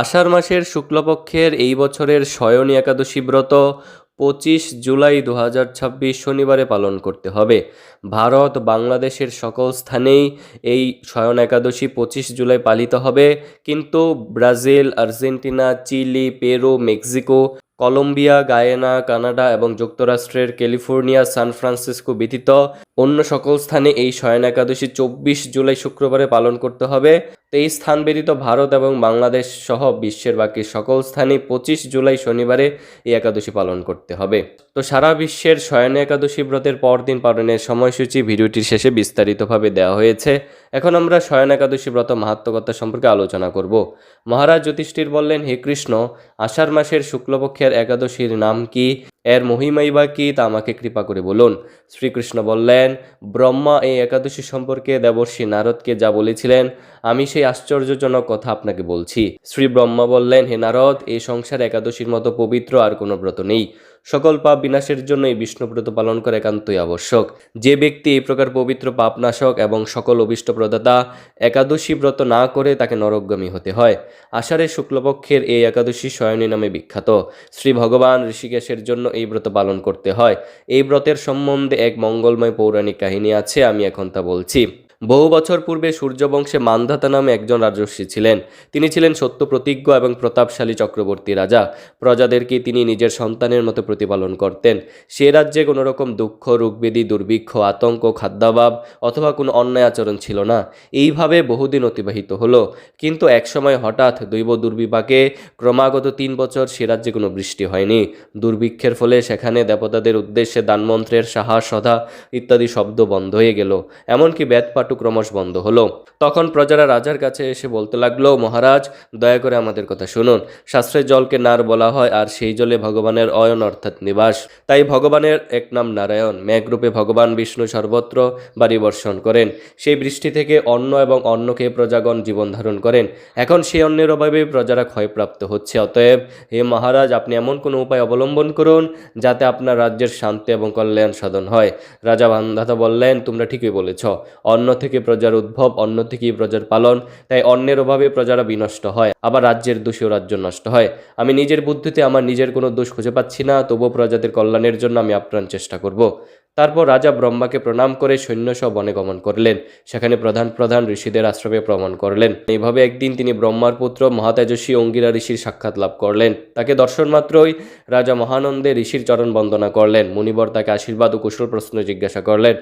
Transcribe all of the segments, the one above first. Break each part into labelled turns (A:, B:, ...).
A: আষাঢ় মাসের শুক্লপক্ষের এই বছরের শয়নী একাদশী ব্রত 25 জুলাই 2026 শনিবারে পালন করতে হবে। ভারত বাংলাদেশের সকল স্থানেই এই শয়ন একাদশী 25 জুলাই পালিত হবে, কিন্তু Brazil, Argentina, Chile, Peru, Mexico, Colombia, Guyana, Canada এবং যুক্তরাষ্ট্রের ক্যালিফোর্নিয়া, সান ফ্রান্সিসকো ব্যতীত অন্য সকল স্থানে এই শয়ন একাদশী 24 জুলাই শুক্রবারে পালন করতে হবে। তো এই স্থান ব্যতীত ভারত এবং বাংলাদেশ সহ বিশ্বের বাকি সকল স্থানে 25 জুলাই শনিবারে এই একাদশী পালন করতে হবে। তো সারা বিশ্বের শয়ন একাদশী ব্রতের পরদিন পালনের সময়সূচি ভিডিওটির শেষে বিস্তারিতভাবে দেওয়া হয়েছে। এখন আমরা শয়ন একাদশী ব্রত মাহাত্ম্যকথা সম্পর্কে আলোচনা করব। মহারাজ যুধিষ্ঠির বললেন, হে কৃষ্ণ, আষাঢ় মাসের শুক্লপক্ষের একাদশীর নাম কি, এর মহিমাই বা কি, তা আমাকে কৃপা করে বলুন। শ্রীকৃষ্ণ বললেন, ব্রহ্মা এই একাদশী সম্পর্কে দেবর্ষি নারদকে যা বলেছিলেন, আমি সেই আশ্চর্যজনক কথা আপনাকে বলছি। শ্রী ব্রহ্মা বললেন, হে নারদ, এই সংসার একাদশীর মতো পবিত্র আর কোনো ব্রত নেই। সকল পাপ বিনাশের জন্য এই বিষ্ণুব্রত পালন করা একান্তই আবশ্যক। যে ব্যক্তি এই প্রকার পবিত্র পাপনাশক এবং সকল অভিষ্ট প্রদাতা একাদশী ব্রত না করে, তাকে নরকগামী হতে হয়। আষাঢ়ের শুক্লপক্ষের এই একাদশী শয়নী নামে বিখ্যাত। শ্রী ভগবান ঋষিকেশের জন্য এই ব্রত পালন করতে হয়। এই ব্রতের সম্বন্ধে এক মঙ্গলময় পৌরাণিক কাহিনী আছে, আমি এখন তা বলছি। বহু বছর পূর্বে সূর্যবংশে মান্ধাতা নামে একজন রাজর্ষি ছিলেন। তিনি ছিলেন সত্য প্রতিজ্ঞ এবং প্রতাপশালী চক্রবর্তী রাজা। প্রজাদেরকে তিনি নিজের সন্তানের মতো প্রতিপালন করতেন। সে রাজ্যে কোনো রকম দুঃখ, রোগব্যাধি, দুর্ভিক্ষ, আতঙ্ক, খাদ্যাভাব অথবা কোনো অন্যায় আচরণ ছিল না। এইভাবে বহুদিন অতিবাহিত হলো। কিন্তু একসময় হঠাৎ দৈব দুর্বিপাকে ক্রমাগত 3 বছর সে রাজ্যে কোনো বৃষ্টি হয়নি। দুর্ভিক্ষের ফলে সেখানে দেবতাদের উদ্দেশ্যে দানমন্ত্রের সাহা সধা ইত্যাদি শব্দ বন্ধ হয়ে গেল। এমনকি বেদপাঠও ক্রমশ বন্ধ হলো। তখন প্রজারা রাজার কাছে এসে বলতে লাগলো, মহারাজ, দয়া করে আমাদের কথা শুনুন। শাস্ত্রে জলকে নার বলা হয়, আর সেই জলে ভগবানের অয়ন অর্থাৎ নিবাস। তাই ভগবানের এক নাম নারায়ণ। মেঘরূপে ভগবান বিষ্ণু সর্বত্র বাড়ি বর্ষণ করেন। সেই বৃষ্টি থেকে অন্ন এবং অন্ন খেয়ে প্রজাগণ জীবন ধারণ করেন। এখন সেই অন্নের অভাবে প্রজারা ক্ষয়প্রাপ্ত হচ্ছে। অতএব হে মহারাজ, আপনি এমন কোনো উপায় অবলম্বন করুন যাতে আপনার রাজ্যের শান্তি এবং কল্যাণ সাধন হয়। রাজা মান্ধাতা বললেন, তোমরা ঠিকই বলেছ। অন্ন থেকে প্রজার উদ্ভব, অন্ন থেকেই প্রজার পালন। তাই অন্নের অভাবে প্রজারা বিনষ্ট হয়, আবার রাজ্যের দোষেও রাজ্য নষ্ট হয়। আমি নিজের বুদ্ধিতে আমার নিজের কোনো দোষ খুঁজে পাচ্ছি না, তবুও প্রজাদের কল্যাণের জন্য আমি আপ্রাণ চেষ্টা করব। তারপর রাজা ব্রহ্মাকে প্রণাম করে সৈন্যসহ বনে গমন করলেন। সেখানে প্রধান প্রধান ঋষিদের আশ্রমে ভ্রমণ করলেন। এইভাবে একদিন তিনি ব্রহ্মার পুত্র মহাতেজস্বী অঙ্গিরা ঋষির সাক্ষাৎ লাভ করলেন। তাকে দর্শন মাত্রই রাজা মহানন্দে ঋষির চরণ বন্দনা করলেন। মুনিবর তাকে আশীর্বাদ ও কুশল প্রশ্ন জিজ্ঞাসা করলেন।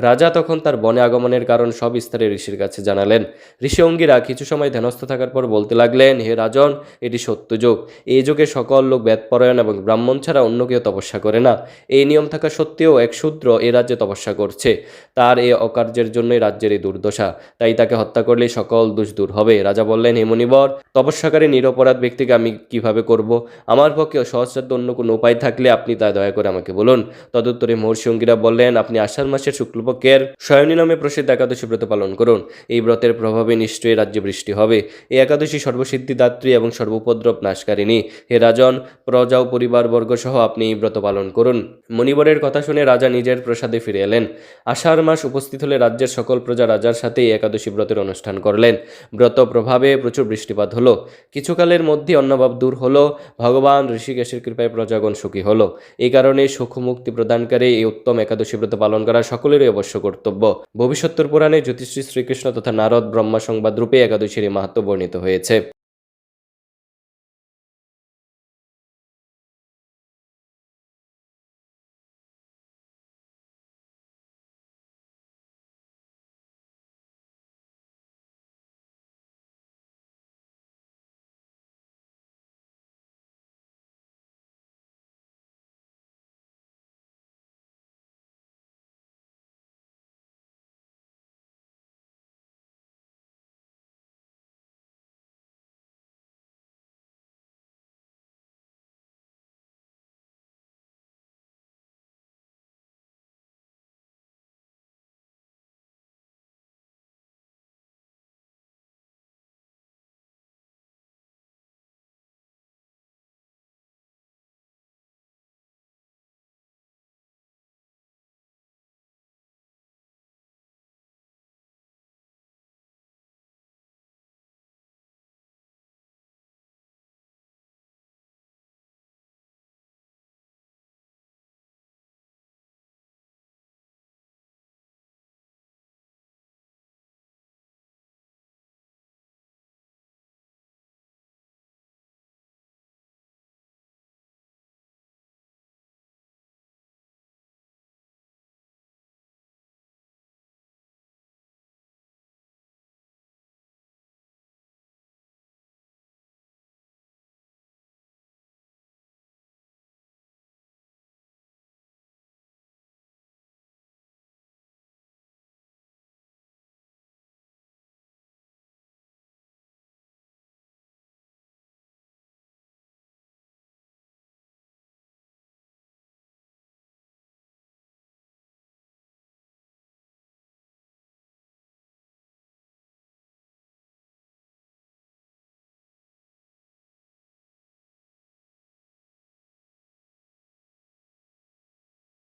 A: রাজা তখন তার বনে আগমনের কারণ সব বিস্তারে ঋষির কাছে জানালেন। ঋষি অঙ্গিরা কিছু সময় ধ্যানস্থ থাকার পর বলতে লাগলেন, হে রাজন, এটি সত্য যুগ। এই যুগে সকল লোক বেদপরায়ণ এবং ব্রাহ্মণ ছাড়া অন্য কেউ তপস্যা করে না। এই নিয়ম থাকা সত্ত্বেও এক শূদ্র এ রাজ্যে তপস্যা করছে। তার এই অকার্যের জন্যই রাজ্যের এই দুর্দশা। তাই তাকে হত্যা করলেই সকল দোষ দূর হবে। রাজা বললেন, হে মুনিবর, তপস্যাকারী নিরপরাধ ব্যক্তিকে আমি কিভাবে করব? আমার পক্ষে সহজসাধ্য অন্য কোনো উপায় থাকলে আপনি তা দয়া করে আমাকে বলুন। তদুত্তরে মহর্ষি অঙ্গিরা বললেন, আপনি আষাঢ় মাসের শুক্লপক্ষের শয়নী নামে প্রসিদ্ধ একাদশী ব্রত পালন করুন। এই ব্রতের প্রভাবে নিশ্চয়ই রাজ্যে বৃষ্টি হবে। এই একাদশী সর্বসিদ্ধিদাত্রী এবং সর্বোপদ্রব নাশকারিণী। হে রাজন, প্রজা ও পরিবারবর্গ সহ আপনি এই ব্রত পালন করুন। মুনিবরের কথা শুনে রাজা নিজের প্রাসাদে ফিরে এলেন। আষাঢ় মাস উপস্থিত হলে রাজ্যের সকল প্রজা রাজার সাথে এই একাদশী ব্রতের অনুষ্ঠান করলেন। ব্রত প্রভাবে প্রচুর বৃষ্টিপাত হলো। কিছুকালের মধ্যে অন্নভাব দূর হলো। ভগবান ঋষিকেশের কৃপায় প্রজাগণ সুখী হলো। এই কারণে সুখ মুক্তি প্রদানকারী এই উত্তম একাদশী ব্রত পালন করা সকলেরই অবশ্য কর্তব্য। ভবিষ্যত্তর পুরাণে যুধিষ্ঠির, শ্রীকৃষ্ণ তথা নারদ ব্রহ্মা সংবাদ রূপে একাদশীর মাহাত্ম্য বর্ণিত হয়েছে।